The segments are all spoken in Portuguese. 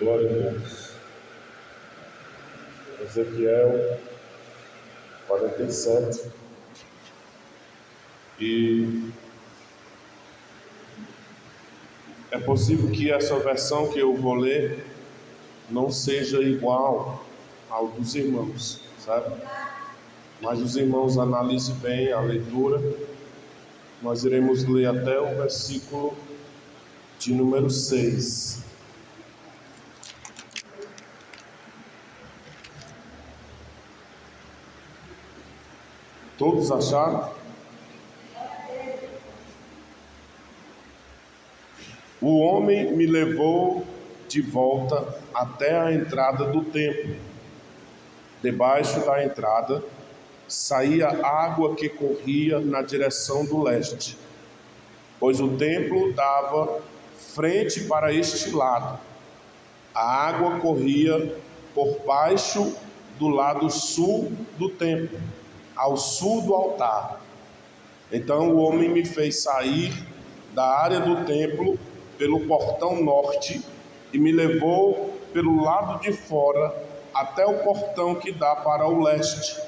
Glória a Deus. Ezequiel 47. E é possível que essa versão que eu vou ler não seja igual ao dos irmãos, sabe? Mas os irmãos analisem bem a leitura. Nós iremos ler até o versículo de número 6. Todos acharam? O homem me levou de volta até a entrada do templo. Debaixo da entrada saía água que corria na direção do leste, pois o templo dava frente para este lado. A água corria por baixo do lado sul do templo, ao sul do altar. Então o homem me fez sair da área do templo pelo portão norte e me levou pelo lado de fora até o portão que dá para o leste.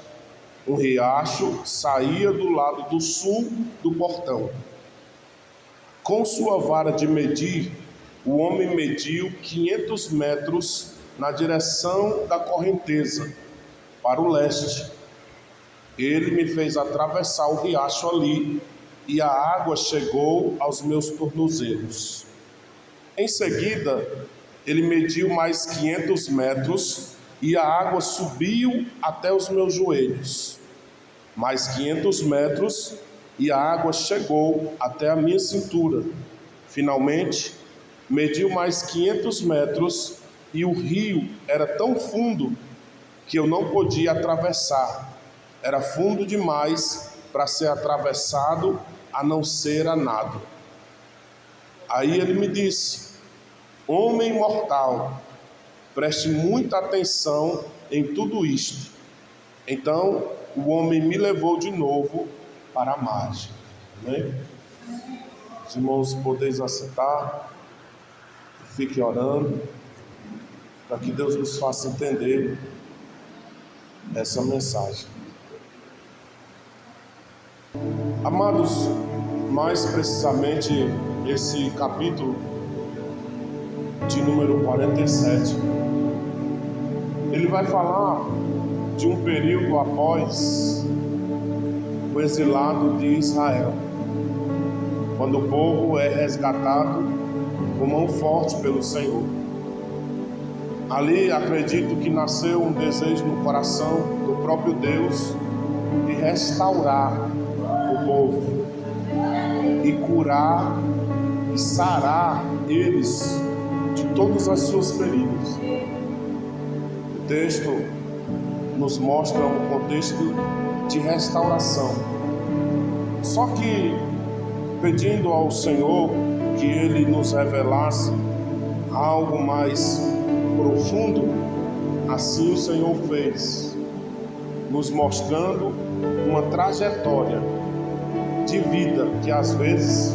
Um riacho saía do lado do sul do portão. Com sua vara de medir, o homem mediu 500 metros na direção da correnteza, para o leste. Ele me fez atravessar o riacho ali, e a água chegou aos meus tornozelos. Em seguida, ele mediu mais 500 metros, e a água subiu até os meus joelhos. Mais 500 metros, e a água chegou até a minha cintura. Finalmente, mediu mais 500 metros, e o rio era tão fundo que eu não podia atravessar. Era fundo demais para ser atravessado, a não ser a nado. Aí ele me disse: homem mortal, preste muita atenção em tudo isto. Então o homem me levou de novo para a margem. Amém? Os irmãos podeis assentar, fiquem orando, para que Deus nos faça entender essa mensagem. Amados, mais precisamente esse capítulo de número 47, ele vai falar de um período após o exilado de Israel, quando o povo é resgatado com mão forte pelo Senhor. Ali acredito que nasceu um desejo no coração do próprio Deus de restaurar o povo e curar e sarar eles de todas as suas feridas. O texto nos mostra um contexto de restauração. Só que pedindo ao Senhor que Ele nos revelasse algo mais profundo, assim o Senhor fez, nos mostrando uma trajetória de vida que às vezes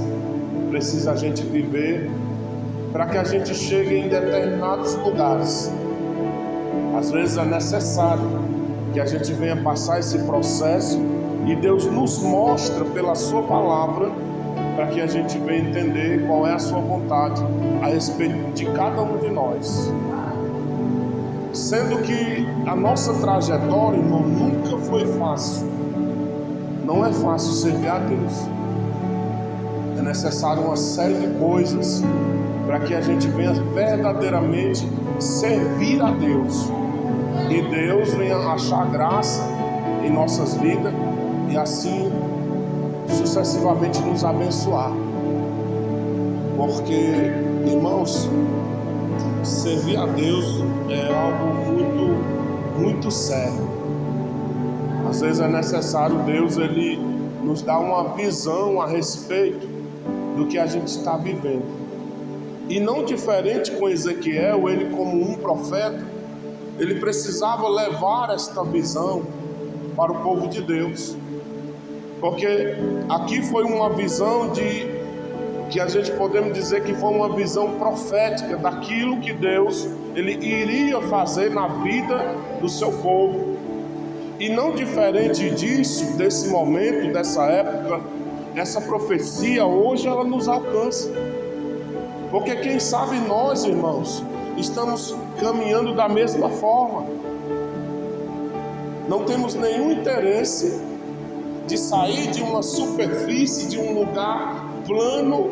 precisa a gente viver para que a gente chegue em determinados lugares. Às vezes é necessário que a gente venha passar esse processo e Deus nos mostra pela sua palavra para que a gente venha entender qual é a sua vontade a respeito de cada um de nós. Sendo que a nossa trajetória, irmão, nunca foi fácil. Não é fácil servir a Deus. É necessário uma série de coisas para que a gente venha verdadeiramente servir a Deus. E Deus venha achar graça em nossas vidas e assim sucessivamente nos abençoar. Porque, irmãos, servir a Deus é algo muito sério. Às vezes é necessário Deus, Ele nos dar uma visão a respeito do que a gente está vivendo. E não diferente com Ezequiel, ele como um profeta, ele precisava levar esta visão para o povo de Deus. Porque aqui foi uma visão que a gente podemos dizer que foi uma visão profética daquilo que Deus Ele iria fazer na vida do seu povo. E não diferente disso, desse momento, dessa época, essa profecia hoje ela nos alcança. Porque quem sabe nós, irmãos, estamos caminhando da mesma forma. Não temos nenhum interesse de sair de uma superfície, de um lugar plano,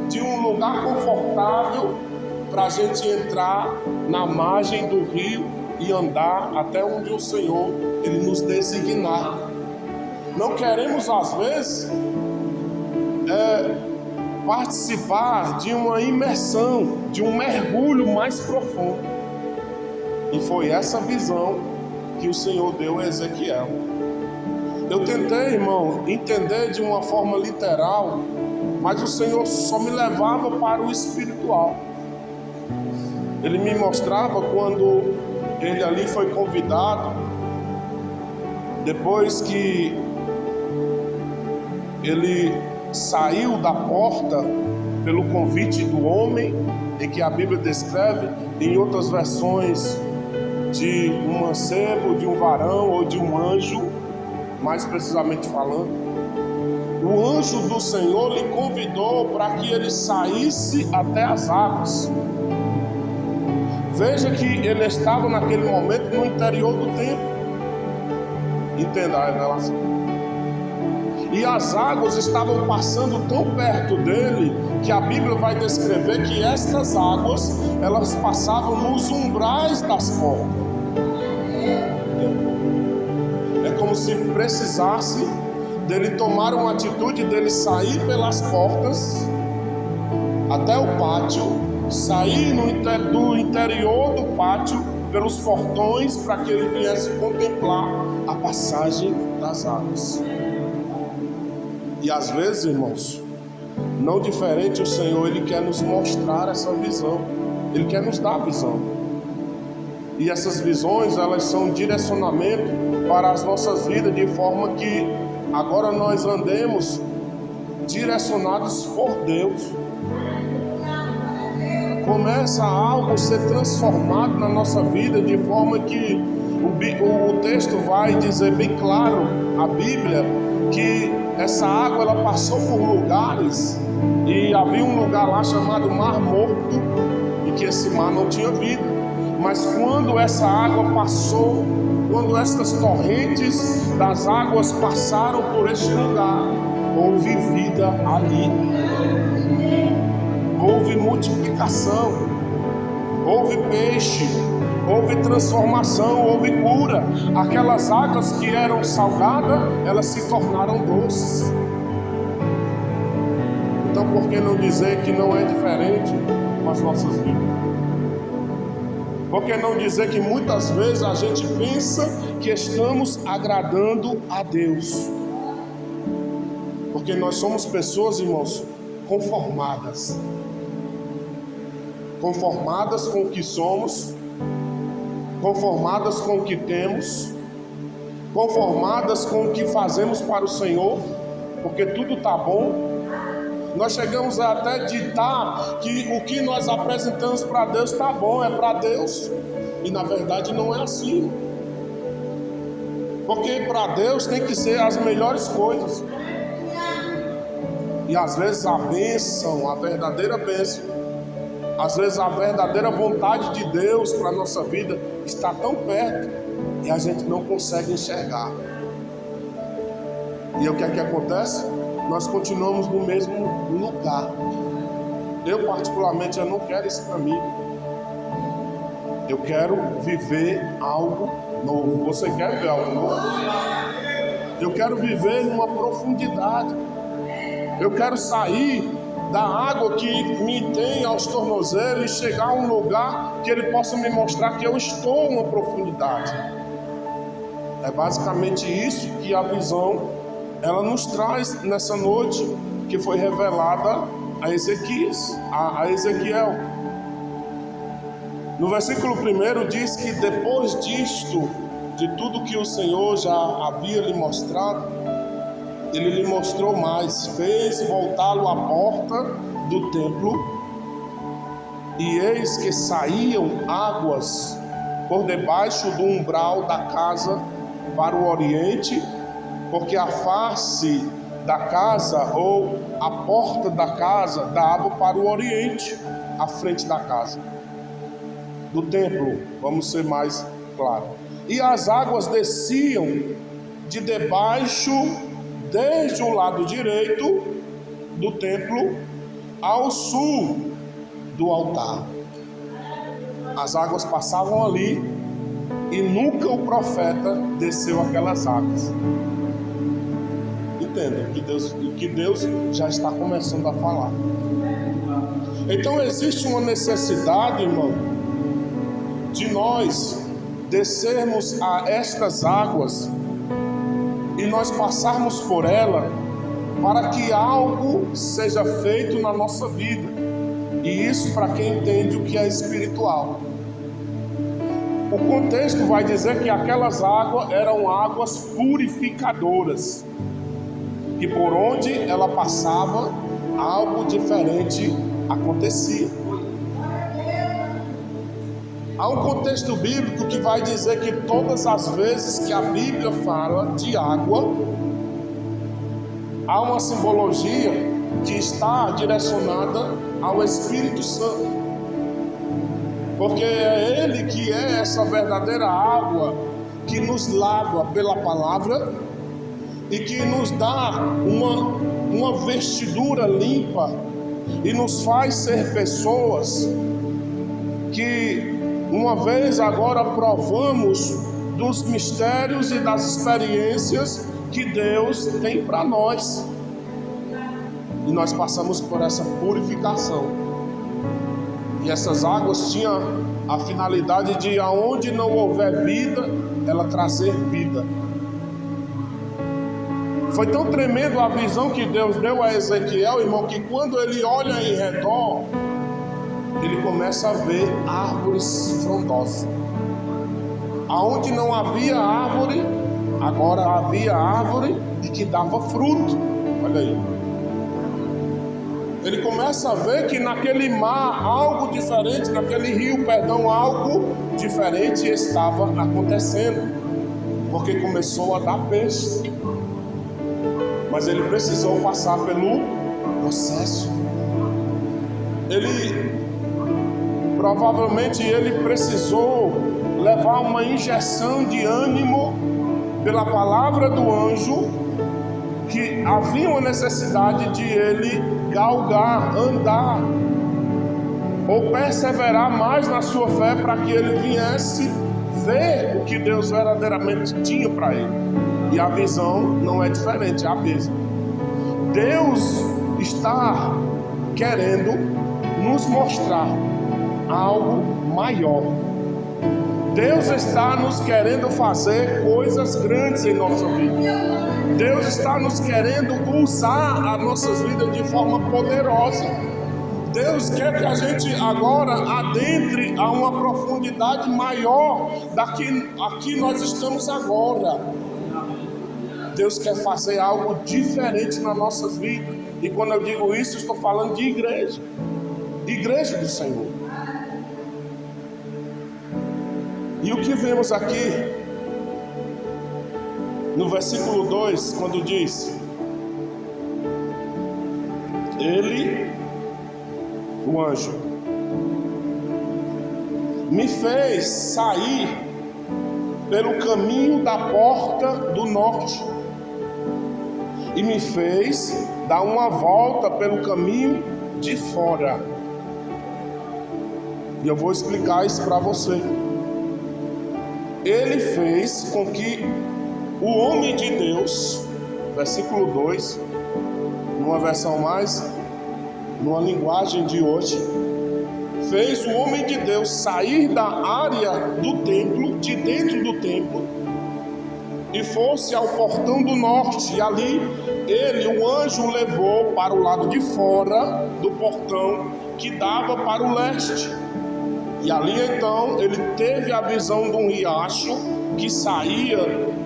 de um lugar confortável, para a gente entrar na margem do rio e andar até onde o Senhor Ele nos designar. Não queremos às vezes participar de uma imersão, de um mergulho mais profundo. E foi essa visão que o Senhor deu a Ezequiel. Eu tentei, irmão, entender de uma forma literal, mas o Senhor só me levava para o espiritual. Ele me mostrava quando ele ali foi convidado, depois que ele saiu da porta pelo convite do homem, em que a Bíblia descreve, em outras versões, de um mancebo, de um varão ou de um anjo, mais precisamente falando. O anjo do Senhor lhe convidou para que ele saísse até as águas. Veja que ele estava naquele momento no interior do templo. Entenda a revelação. E as águas estavam passando tão perto dele que a Bíblia vai descrever que estas águas, elas passavam nos umbrais das portas. É como se precisasse dele tomar uma atitude, dele sair pelas portas até o pátio, sair do interior do pátio pelos portões, para que ele viesse contemplar a passagem das águas. E às vezes, irmãos, não diferente, o Senhor, Ele quer nos mostrar essa visão, Ele quer nos dar visão. E essas visões, elas são direcionamento para as nossas vidas, de forma que agora nós andemos direcionados por Deus. Começa algo a ser transformado na nossa vida, de forma que o texto vai dizer bem claro, a Bíblia, que essa água ela passou por lugares, e havia um lugar lá chamado Mar Morto, e que esse mar não tinha vida. Mas quando essa água passou, quando estas torrentes das águas passaram por este lugar, houve vida ali, houve multiplicação, houve peixe, houve transformação, houve cura. Aquelas águas que eram salgadas, elas se tornaram doces. Então, por que não dizer que não é diferente com as nossas vidas? Por que não dizer que muitas vezes a gente pensa que estamos agradando a Deus? Porque nós somos pessoas, irmãos, conformadas com o que somos, conformadas com o que temos, conformadas com o que fazemos para o Senhor, porque tudo está bom. Nós chegamos a até ditar que o que nós apresentamos para Deus está bom, é para Deus, e na verdade não é assim, porque para Deus tem que ser as melhores coisas. E às vezes a bênção, a verdadeira bênção, às vezes a verdadeira vontade de Deus para a nossa vida está tão perto e a gente não consegue enxergar. E o que é que acontece? Nós continuamos no mesmo lugar. Eu particularmente, eu não quero isso para mim. Eu quero viver algo novo. Você quer ver algo novo? Eu quero viver numa profundidade. Eu quero sair da água que me tem aos tornozelos e chegar a um lugar que Ele possa me mostrar que eu estou numa profundidade. É basicamente isso que a visão ela nos traz nessa noite, que foi revelada a Ezequiel. No versículo 1 diz que depois disto, de tudo que o Senhor já havia lhe mostrado, Ele lhe mostrou mais, fez voltá-lo à porta do templo E eis que saíam águas por debaixo do umbral da casa para o oriente, porque a face da casa ou a porta da casa dava para o oriente, à frente da casa, do templo, vamos ser mais claro. E as águas desciam de debaixo, desde o lado direito do templo ao sul do altar. As águas passavam ali e nunca o profeta desceu aquelas águas. Entenda que Deus já está começando a falar. Então existe uma necessidade, irmão, de nós descermos a estas águas e nós passarmos por ela para que algo seja feito na nossa vida. E isso para quem entende o que é espiritual. O contexto vai dizer que aquelas águas eram águas purificadoras, que por onde ela passava, algo diferente acontecia. Há um contexto bíblico que vai dizer que todas as vezes que a Bíblia fala de água, há uma simbologia que está direcionada ao Espírito Santo, porque é Ele que é essa verdadeira água que nos lava pela palavra e que nos dá uma vestidura limpa e nos faz ser pessoas que uma vez agora provamos dos mistérios e das experiências que Deus tem para nós. E nós passamos por essa purificação. E essas águas tinham a finalidade de, aonde não houver vida, ela trazer vida. Foi tão tremendo a visão que Deus deu a Ezequiel, irmão, que quando ele olha em redor, ele começa a ver árvores frondosas. Aonde não havia árvore, agora havia árvore e que dava fruto. Olha aí. Ele começa a ver que naquele mar algo diferente, naquele rio, algo diferente estava acontecendo, porque começou a dar peixes. Mas ele precisou passar pelo processo. Provavelmente ele precisou levar uma injeção de ânimo pela palavra do anjo, que havia uma necessidade de ele galgar, andar ou perseverar mais na sua fé, para que ele viesse ver o que Deus verdadeiramente tinha para ele. E a visão não é diferente, é a mesma. Deus está querendo nos mostrar algo maior. Deus está nos querendo fazer coisas grandes em nossa vida. Deus está nos querendo usar as nossas vidas de forma poderosa. Deus quer que a gente agora adentre a uma profundidade maior aqui nós estamos agora. Deus quer fazer algo diferente nas nossas vidas. E quando eu digo isso, estou falando de igreja. Igreja do Senhor. E o que vemos aqui no versículo 2, quando diz: Ele, o anjo, me fez sair pelo caminho da porta do norte e me fez dar uma volta pelo caminho de fora. E eu vou explicar isso para você. Ele fez com que o homem de Deus, versículo 2, numa versão numa linguagem de hoje, fez o homem de Deus sair da área do templo, de dentro do templo, e fosse ao portão do norte. E ali o anjo o levou para o lado de fora do portão que dava para o leste. E ali então ele teve a visão de um riacho que saía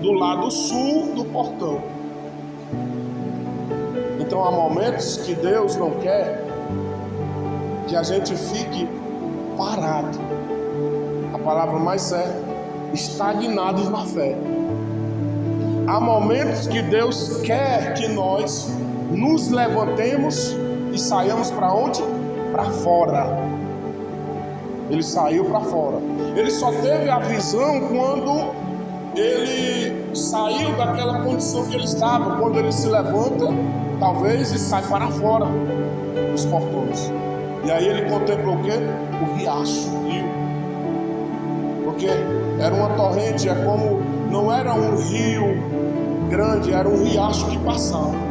do lado sul do portão. Então há momentos que Deus não quer que a gente fique parado. A palavra mais certa, estagnados na fé. Há momentos que Deus quer que nós nos levantemos e saiamos para onde? Para fora. Ele saiu para fora. Ele só teve a visão quando ele saiu daquela condição que ele estava. Quando ele se levanta, talvez, e sai para fora dos portões. E aí ele contemplou o quê? O riacho, o rio. Porque era uma torrente, não era um rio grande, era um riacho que passava.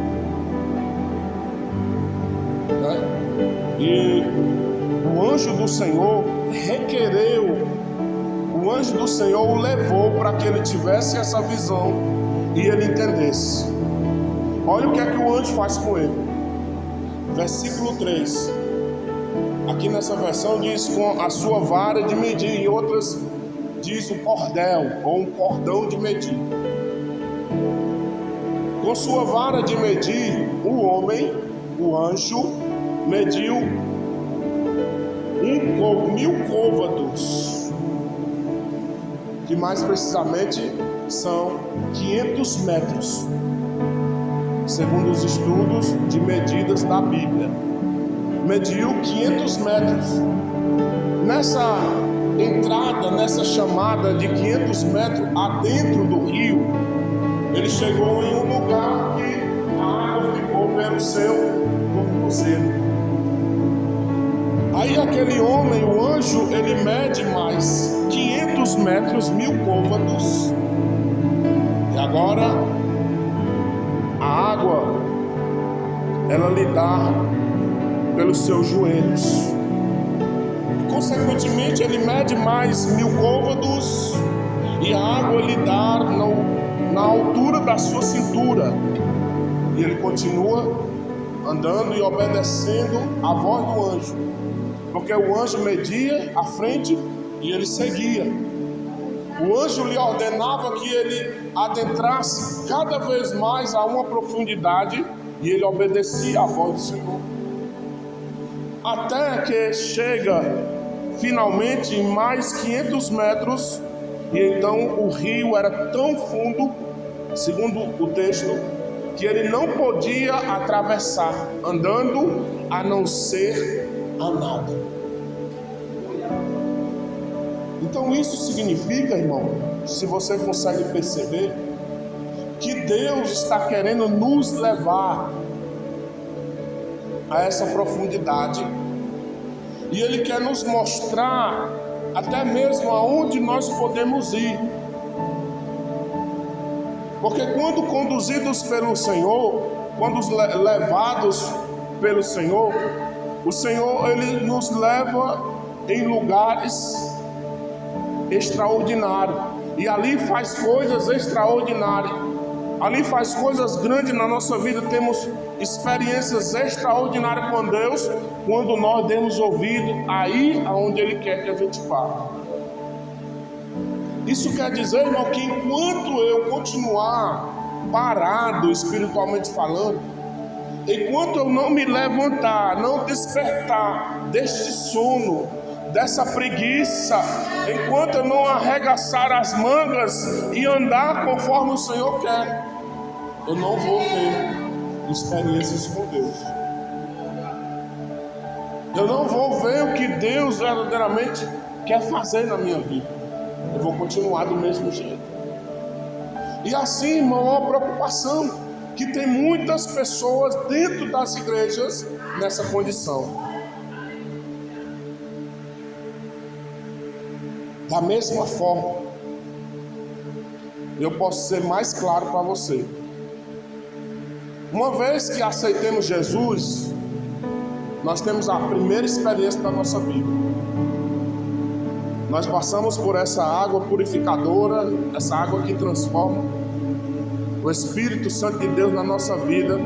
E o anjo do Senhor o anjo do Senhor o levou para que ele tivesse essa visão e ele entendesse. Olha o que é que o anjo faz com ele. Versículo 3. Aqui nessa versão diz com a sua vara de medir, em outras diz o cordel ou um cordão de medir. Com sua vara de medir, o anjo, mediu 1000 côvados, que mais precisamente são 500 metros, segundo os estudos de medidas da Bíblia. Mediu 500 metros. Nessa entrada, nessa chamada de 500 metros adentro do rio, ele chegou em um lugar que a água ficou pelo seu tornozelo. Aí aquele homem, o anjo, ele mede mais 500 metros, 1000 côvados. E agora a água, ela lhe dá pelos seus joelhos. Consequentemente, ele mede mais 1000 côvados e a água lhe dá na altura da sua cintura. E ele continua andando e obedecendo a voz do anjo, porque o anjo media à frente e ele seguia. O anjo lhe ordenava que ele adentrasse cada vez mais a uma profundidade e ele obedecia à voz do Senhor. Até que chega finalmente em mais 500 metros e então o rio era tão fundo, segundo o texto, que ele não podia atravessar andando a não ser a nada. Então isso significa, irmão, se você consegue perceber, que Deus está querendo nos levar a essa profundidade e Ele quer nos mostrar até mesmo aonde nós podemos ir. Porque quando conduzidos pelo Senhor, quando levados pelo Senhor, o Senhor, Ele nos leva em lugares extraordinários, e ali faz coisas extraordinárias, ali faz coisas grandes na nossa vida. Temos experiências extraordinárias com Deus, quando nós demos ouvido aí aonde Ele quer que a gente vá. Isso quer dizer, irmão, que enquanto eu continuar parado espiritualmente falando, enquanto eu não me levantar, não despertar deste sono, dessa preguiça, enquanto eu não arregaçar as mangas e andar conforme o Senhor quer, eu não vou ter experiências com Deus. Eu não vou ver o que Deus verdadeiramente quer fazer na minha vida. Eu vou continuar do mesmo jeito. E assim, irmão, é uma preocupação que tem muitas pessoas dentro das igrejas nessa condição. Da mesma forma, eu posso ser mais claro para você. Uma vez que aceitemos Jesus, nós temos a primeira experiência da nossa vida. Nós passamos por essa água purificadora, essa água que transforma, o Espírito Santo de Deus na nossa vida.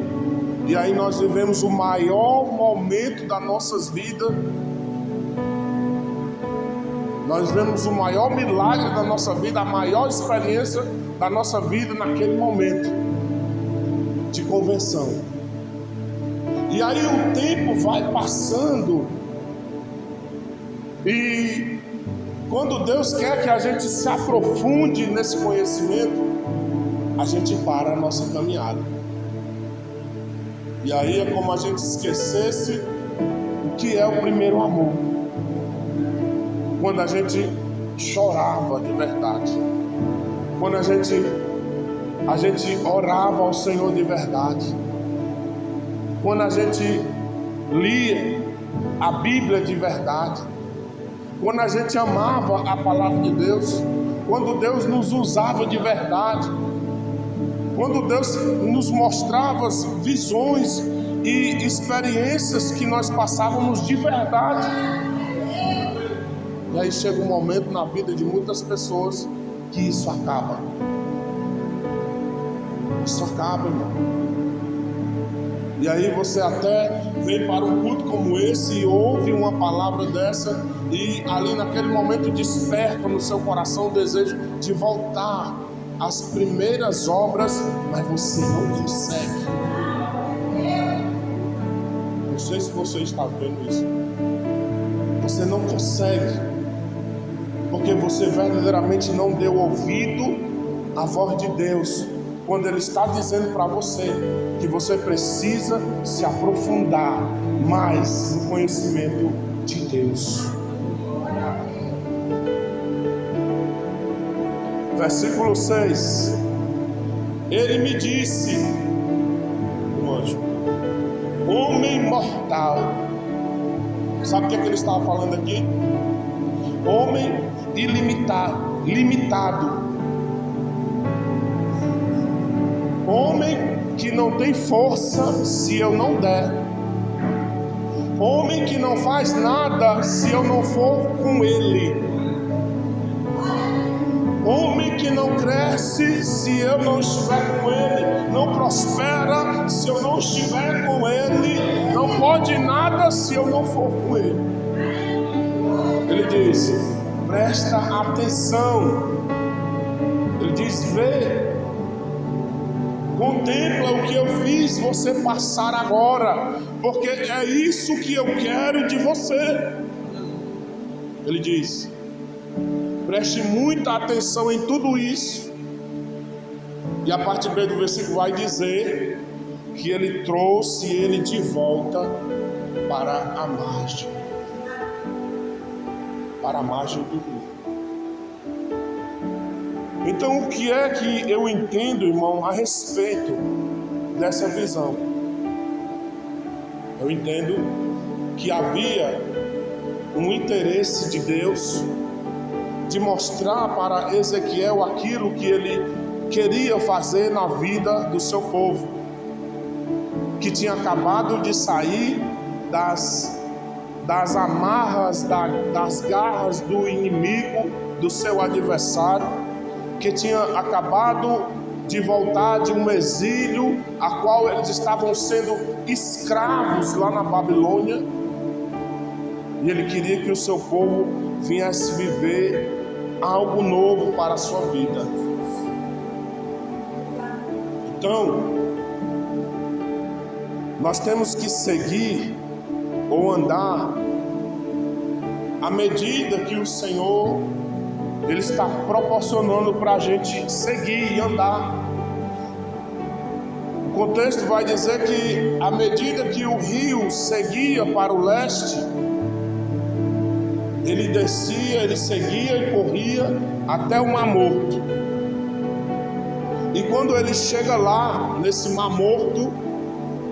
E aí nós vivemos o maior momento das nossas vidas. Nós vemos o maior milagre da nossa vida, a maior experiência da nossa vida naquele momento de conversão. E aí o tempo vai passando E quando Deus quer que a gente se aprofunde nesse conhecimento, a gente para a nossa caminhada. E aí é como a gente esquecesse o que é o primeiro amor. Quando a gente chorava de verdade. Quando a gente orava ao Senhor de verdade. Quando a gente lia a Bíblia de verdade. Quando a gente amava a palavra de Deus. Quando Deus nos usava de verdade. Quando Deus nos mostrava as visões e experiências que nós passávamos de verdade. E aí chega um momento na vida de muitas pessoas que isso acaba. Isso acaba, irmão. E aí você até vem para um culto como esse e ouve uma palavra dessa, e ali naquele momento desperta no seu coração o desejo de voltar às primeiras obras, mas você não consegue. Não sei se você está vendo isso. Você não consegue, porque você verdadeiramente não deu ouvido à voz de Deus, quando Ele está dizendo para você que você precisa se aprofundar mais no conhecimento de Deus. Versículo 6. Ele me disse, o anjo, homem mortal. Sabe o que ele estava falando aqui? Homem limitado. Homem que não tem força se eu não der. Homem que não faz nada se eu não for com ele. Homem que não cresce se eu não estiver com ele. Não prospera se eu não estiver com ele. Não pode nada se eu não for com ele. Ele diz, presta atenção. Ele diz, vê, contempla o que eu fiz você passar agora, porque é isso que eu quero de você. Ele diz, preste muita atenção em tudo isso. E a parte B do versículo vai dizer que ele trouxe ele de volta para a margem. Para a margem do rio. Então, o que é que eu entendo, irmão, a respeito dessa visão? Eu entendo que havia um interesse de Deus de mostrar para Ezequiel aquilo que ele queria fazer na vida do seu povo, que tinha acabado de sair das amarras, das garras do inimigo, do seu adversário, que tinha acabado de voltar de um exílio a qual eles estavam sendo escravos lá na Babilônia, e ele queria que o seu povo viesse viver algo novo para a sua vida. Então, nós temos que seguir ou andar à medida que o Senhor Ele está proporcionando para a gente seguir e andar. O contexto vai dizer que à medida que o rio seguia para o leste, ele descia, ele seguia e corria até o Mar Morto. E quando ele chega lá, nesse Mar Morto,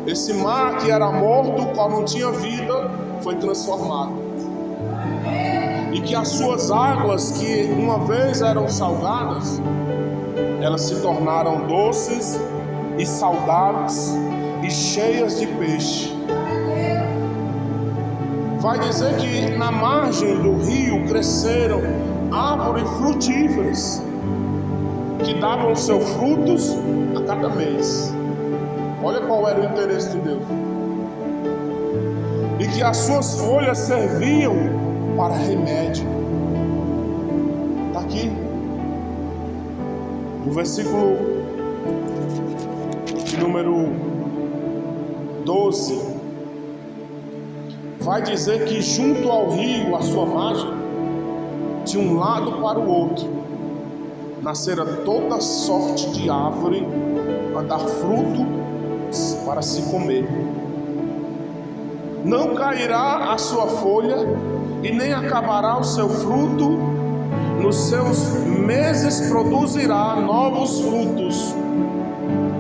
esse mar que era morto, o qual não tinha vida, foi transformado. E que as suas águas, que uma vez eram salgadas, elas se tornaram doces e saudáveis e cheias de peixe. Vai dizer que na margem do rio cresceram árvores frutíferas, que davam seus frutos a cada mês. Olha qual era o interesse de Deus. E que as suas folhas serviam para remédio. Está aqui no versículo número 12. vai dizer que junto ao rio, a sua margem, de um lado para o outro, nascera toda sorte de árvore a dar fruto para se comer. Não cairá a sua folha e nem acabará o seu fruto. Nos seus meses produzirá novos frutos,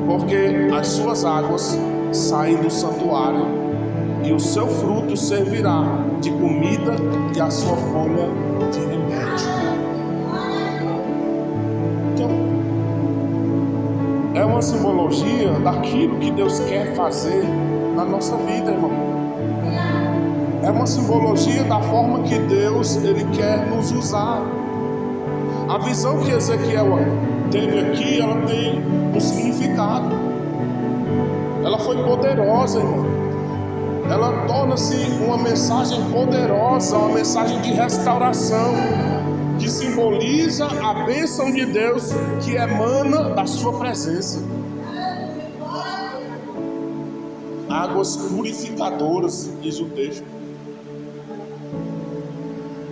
porque as suas águas saem do santuário, e o seu fruto servirá de comida e a sua folha de remédio. Então, é uma simbologia daquilo que Deus quer fazer na nossa vida, irmão. É uma simbologia da forma que Deus ele quer nos usar. A visão que Ezequiel teve aqui, ela tem um significado. Ela foi poderosa, irmão. Ela torna-se uma mensagem poderosa, uma mensagem de restauração, que simboliza a bênção de Deus que emana da sua presença. Águas purificadoras, diz o texto.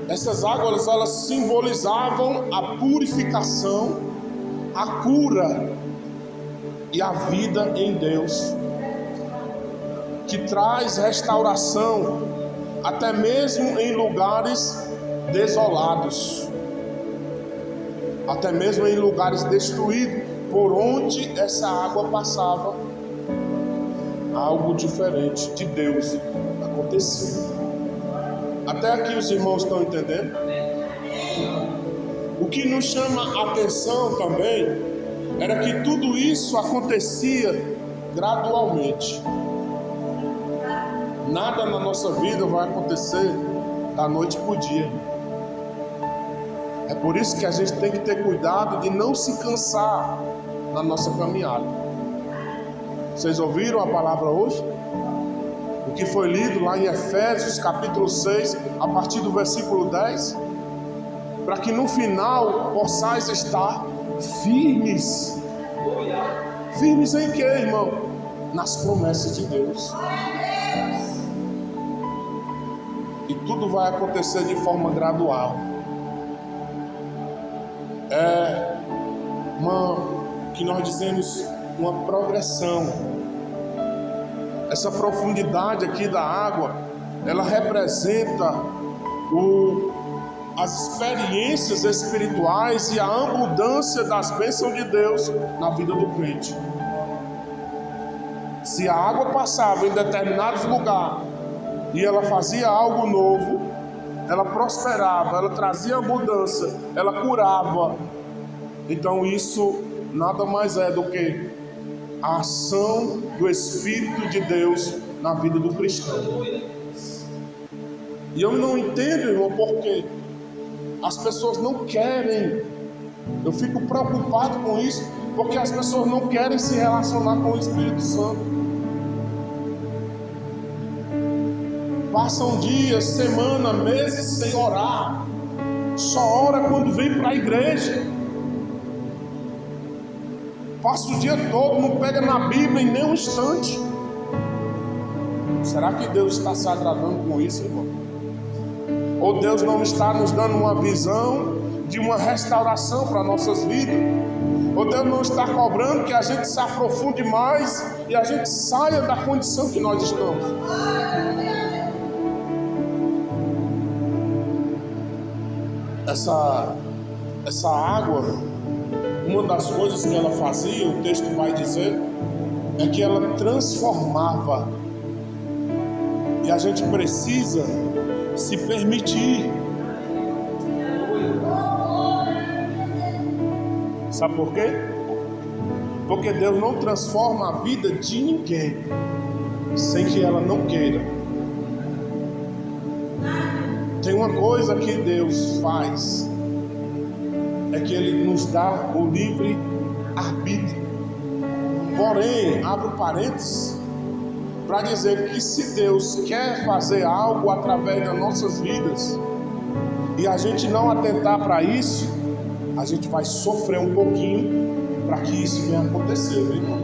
Essas águas, elas simbolizavam a purificação, a cura e a vida em Deus, que traz restauração até mesmo em lugares desolados, até mesmo em lugares destruídos, por onde essa água passava, algo diferente de Deus acontecia. Até aqui os irmãos estão entendendo? O que nos chama a atenção também era que tudo isso acontecia gradualmente. Nada na nossa vida vai acontecer da noite para o dia. É por isso que a gente tem que ter cuidado de não se cansar na nossa caminhada. Vocês ouviram a palavra hoje? O que foi lido lá em Efésios capítulo 6, a partir do versículo 10, para que no final possais estar firmes. Firmes em quê, irmão? Nas promessas de Deus. E tudo vai acontecer de forma gradual. É que nós dizemos uma progressão. Essa profundidade aqui da água, ela representa as experiências espirituais e a abundância das bênçãos de Deus na vida do crente. Se a água passava em determinados lugares e ela fazia algo novo, ela prosperava, ela trazia abundância, ela curava. Então isso nada mais é do que a ação do Espírito de Deus na vida do cristão. E eu não entendo, irmão, porque as pessoas não querem. Eu fico preocupado com isso, porque as pessoas não querem se relacionar com o Espírito Santo. Passam dias, semanas, meses sem orar. Só ora quando vem para a igreja. Passa o dia todo, não pega na Bíblia em nenhum instante. Será que Deus está se agradando com isso, irmão? Ou Deus não está nos dando uma visão de uma restauração para nossas vidas? Ou Deus não está cobrando que a gente se aprofunde mais e a gente saia da condição que nós estamos? Essa água, uma das coisas que ela fazia, o texto vai dizer, é que ela transformava. E a gente precisa se permitir. Sabe por quê? Porque Deus não transforma a vida de ninguém sem que ela não queira. Tem uma coisa que Deus faz, é que Ele nos dá o livre arbítrio. Porém, abro parênteses para dizer que se Deus quer fazer algo através das nossas vidas e a gente não atentar para isso, a gente vai sofrer um pouquinho para que isso venha acontecer, viu, irmão?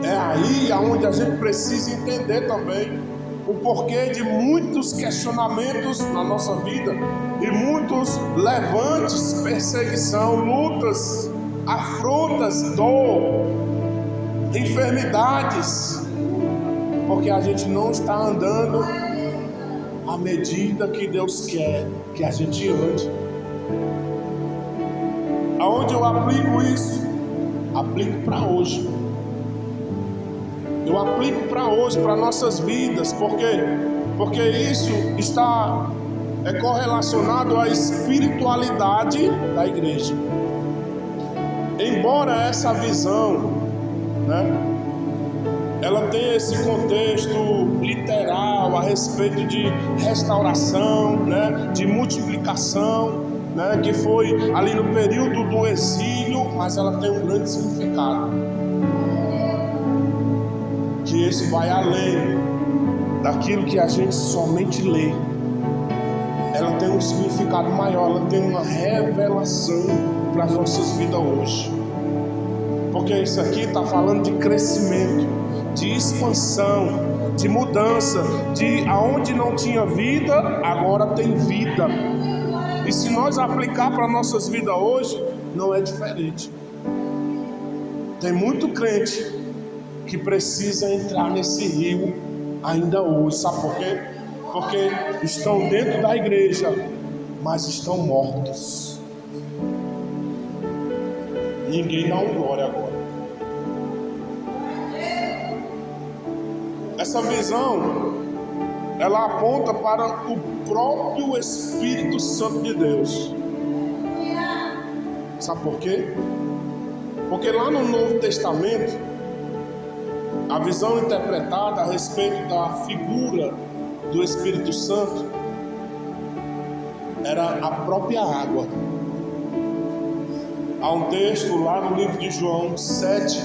É aí aonde a gente precisa entender também o porquê de muitos questionamentos na nossa vida e muitos levantes, perseguição, lutas, afrontas, dor, enfermidades, porque a gente não está andando à medida que Deus quer que a gente ande. Aonde eu aplico isso? Aplico para hoje. Eu aplico para hoje, para nossas vidas, porque isso está correlacionado à espiritualidade da igreja. Embora essa visão, ela tenha esse contexto literal a respeito de restauração, de multiplicação, que foi ali no período do exílio, mas ela tem um grande significado. Que esse vai além daquilo que a gente somente lê. Ela tem um significado maior, ela tem uma revelação para as nossas vidas hoje. Porque isso aqui está falando de crescimento, de expansão, de mudança, de aonde não tinha vida, agora tem vida. E se nós aplicar para nossas vidas hoje, não é diferente. Tem muito crente que precisa entrar nesse rio ainda hoje. Sabe por quê? Porque estão dentro da igreja, mas estão mortos. Ninguém dá um glória agora. Essa visão, ela aponta para o próprio Espírito Santo de Deus. Sabe por quê? Porque lá no Novo Testamento, a visão interpretada a respeito da figura do Espírito Santo era a própria água. Há um texto lá no livro de João 7,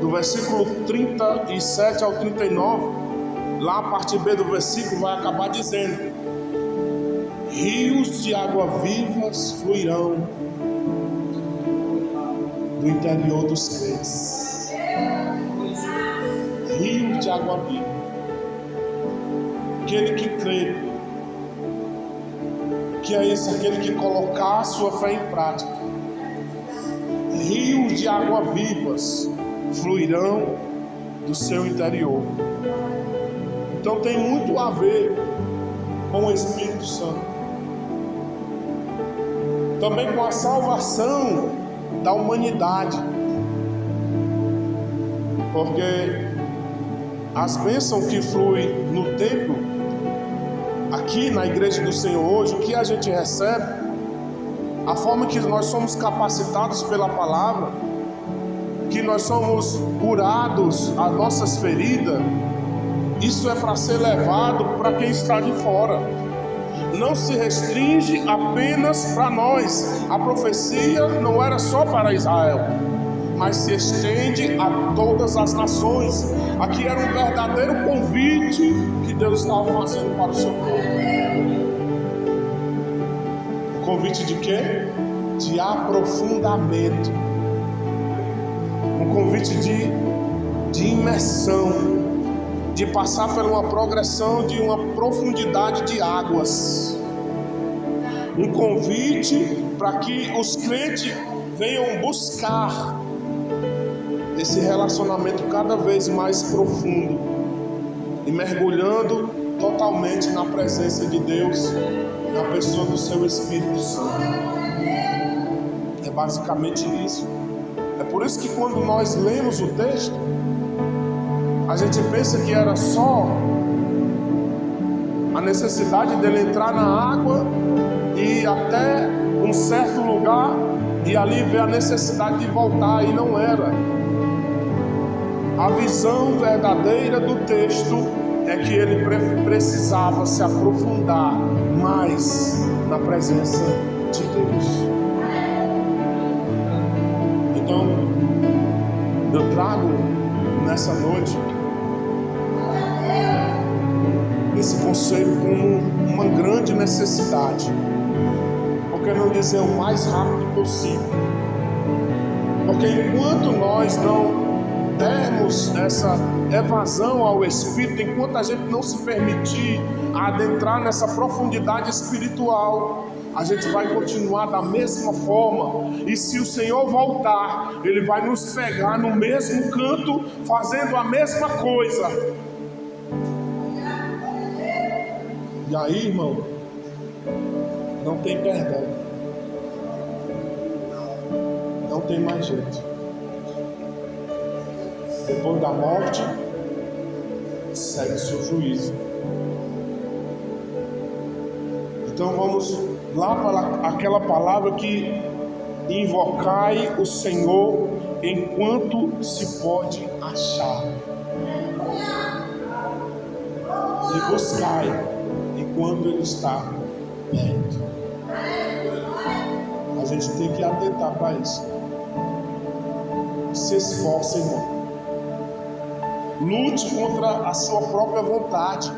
do versículo 37 ao 39, lá a parte B do versículo vai acabar dizendo: rios de água vivas fluirão do interior dos crentes. Rio de água viva. Aquele que crê, que é isso, aquele que colocar a sua fé em prática. Rios de água vivas fluirão do seu interior. Então tem muito a ver com o Espírito Santo. Também com a salvação da humanidade. Porque as bênçãos que fluem no templo, aqui na igreja do Senhor hoje, o que a gente recebe, a forma que nós somos capacitados pela palavra, que nós somos curados, as nossas feridas, isso é para ser levado para quem está de fora. Não se restringe apenas para nós. A profecia não era só para Israel, mas se estende a todas as nações. Aqui era um verdadeiro convite que Deus estava fazendo para o seu povo. Convite de quê? De aprofundamento. Um convite de imersão, de passar por uma progressão de uma profundidade de águas. Um convite para que os crentes venham buscar esse relacionamento cada vez mais profundo e mergulhando totalmente na presença de Deus, na pessoa do seu Espírito Santo. É basicamente isso. É por isso que quando nós lemos o texto, a gente pensa que era só a necessidade dele entrar na água e ir até um certo lugar e ali ver a necessidade de voltar, e não era. A visão verdadeira do texto é que ele precisava se aprofundar mais na presença de Deus. Então, eu trago nessa noite esse conselho como uma grande necessidade, por que não dizer o mais rápido possível? Porque enquanto nós não dermos essa evasão ao Espírito, enquanto a gente não se permitir adentrar nessa profundidade espiritual, a gente vai continuar da mesma forma. E se o Senhor voltar, Ele vai nos pegar no mesmo canto, fazendo a mesma coisa. E aí, irmão, não tem perdão, não tem mais jeito. Depois da morte, segue o seu juízo. Então vamos lá para aquela palavra que: invocai o Senhor enquanto se pode achar, e buscai enquanto Ele está perto. A gente tem que atentar para isso. Se esforce, irmão. Lute contra a sua própria vontade.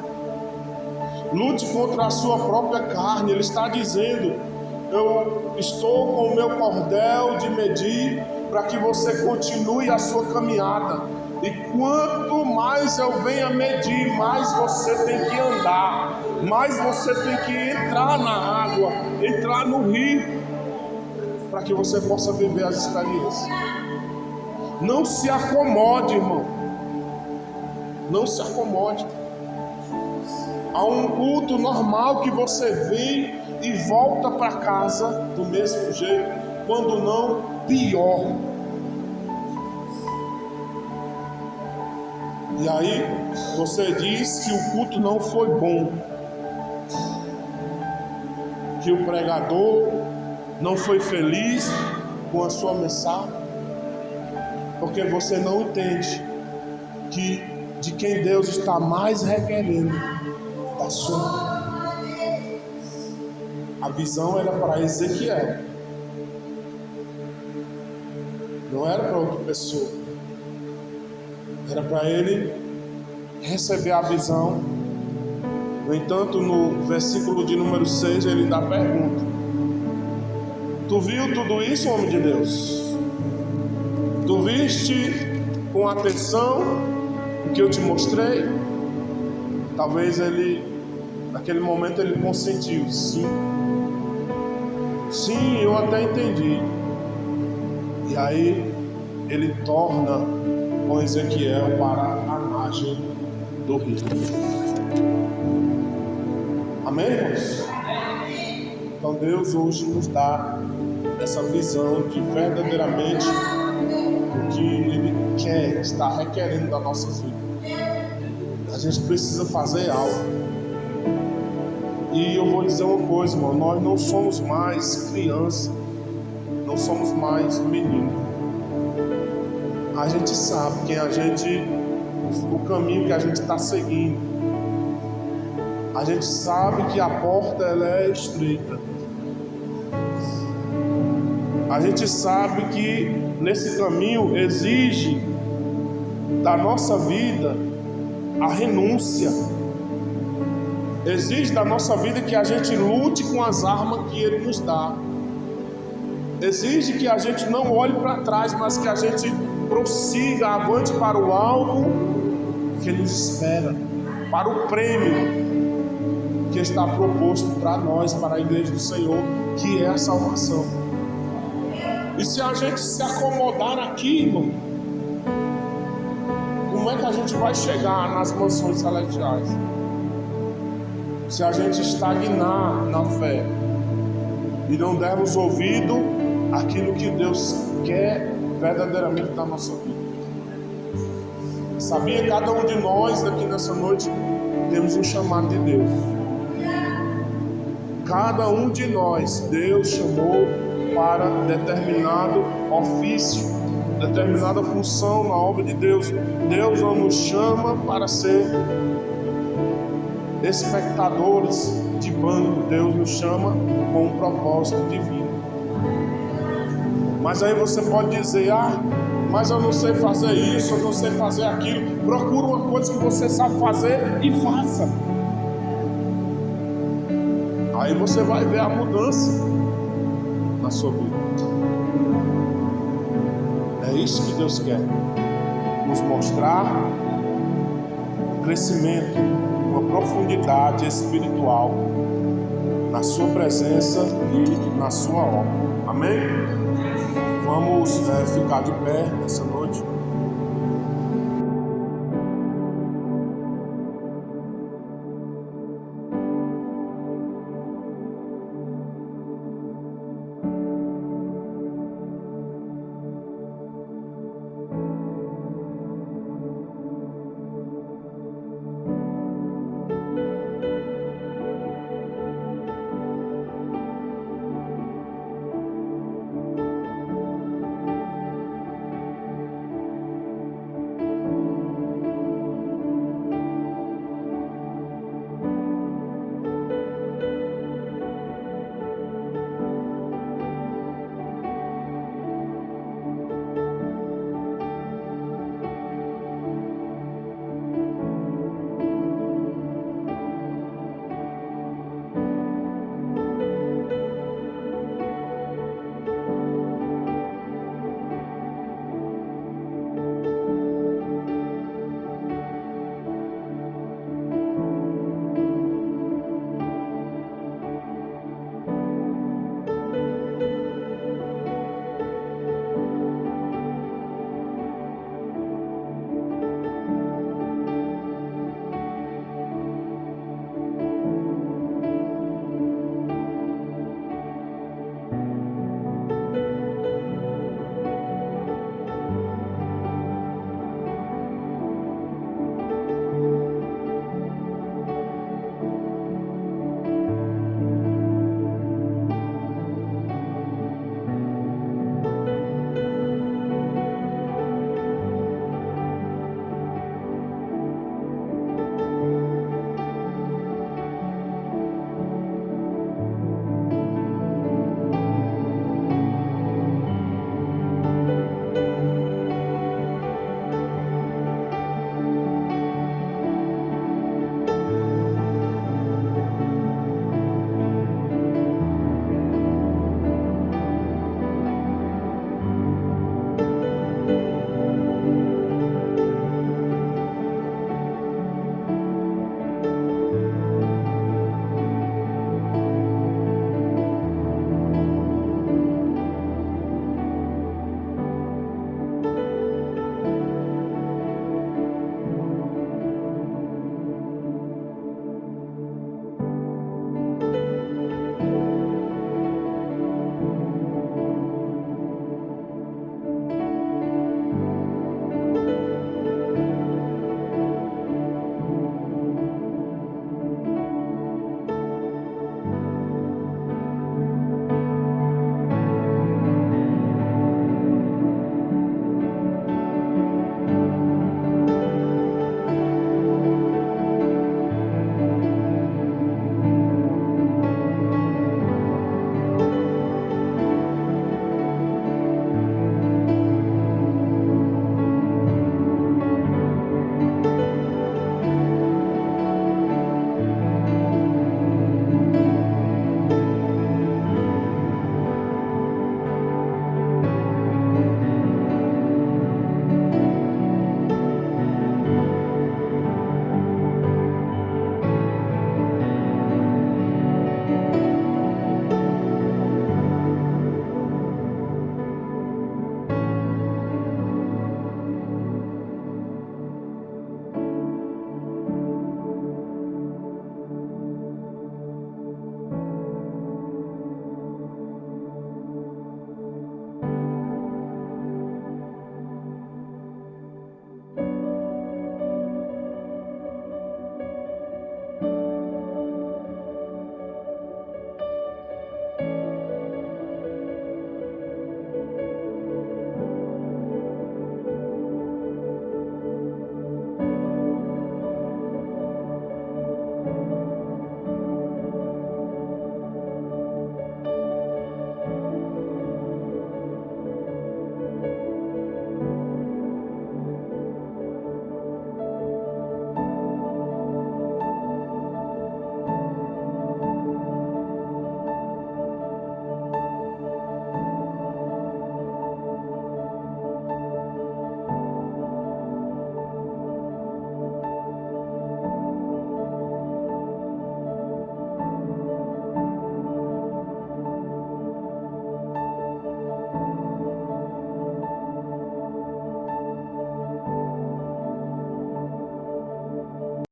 Lute contra a sua própria carne. Ele está dizendo: eu estou com o meu cordel de medir para que você continue a sua caminhada. E quanto mais eu venha medir, mais você tem que andar, mais você tem que entrar na água, entrar no rio, para que você possa viver as experiências. Não se acomode, irmão. Não se acomode. Há um culto normal que você vem e volta para casa do mesmo jeito, quando não pior. E aí você diz que o culto não foi bom, que o pregador não foi feliz com a sua mensagem, porque você não entende que de quem Deus está mais requerendo da sua. A visão era para Ezequiel, não era para outra pessoa. Era para ele receber a visão. No entanto, no versículo de número 6, ele dá a pergunta: tu viu tudo isso, homem de Deus? Tu viste com atenção o que eu te mostrei? Talvez ele, naquele momento, ele consentiu. Sim, eu até entendi. E aí ele torna com Ezequiel para a margem do rio. Amém, irmãos? Então Deus hoje nos dá essa visão de verdadeiramente o que Ele quer, está requerendo das nossas vidas. A gente precisa fazer algo. E eu vou dizer uma coisa, irmão: nós não somos mais crianças, não somos mais meninos. A gente sabe o caminho que a gente está seguindo. A gente sabe que a porta ela é estreita. A gente sabe que nesse caminho exige da nossa vida a renúncia. Exige da nossa vida que a gente lute com as armas que Ele nos dá. Exige que a gente não olhe para trás, mas que a gente prossiga avante para o alvo que nos espera, para o prêmio que está proposto para nós, para a igreja do Senhor, que é a salvação. E se a gente se acomodar aqui, irmão, como é que a gente vai chegar nas mansões celestiais? Se a gente estagnar na fé e não dermos ouvido àquilo que Deus quer verdadeiramente da nossa vida. Sabia? Cada um de nós aqui nessa noite temos um chamado de Deus. Cada um de nós, Deus chamou para determinado ofício, determinada função na obra de Deus. Deus não nos chama para ser espectadores de banco. Deus nos chama com um propósito divino. Mas aí você pode dizer: mas eu não sei fazer isso, eu não sei fazer aquilo. Procura uma coisa que você sabe fazer e faça. Aí você vai ver a mudança na sua vida. É isso que Deus quer. nos mostrar um crescimento, uma profundidade espiritual na sua presença e na sua obra. Amém? Vamos ficar de pé nessa noite.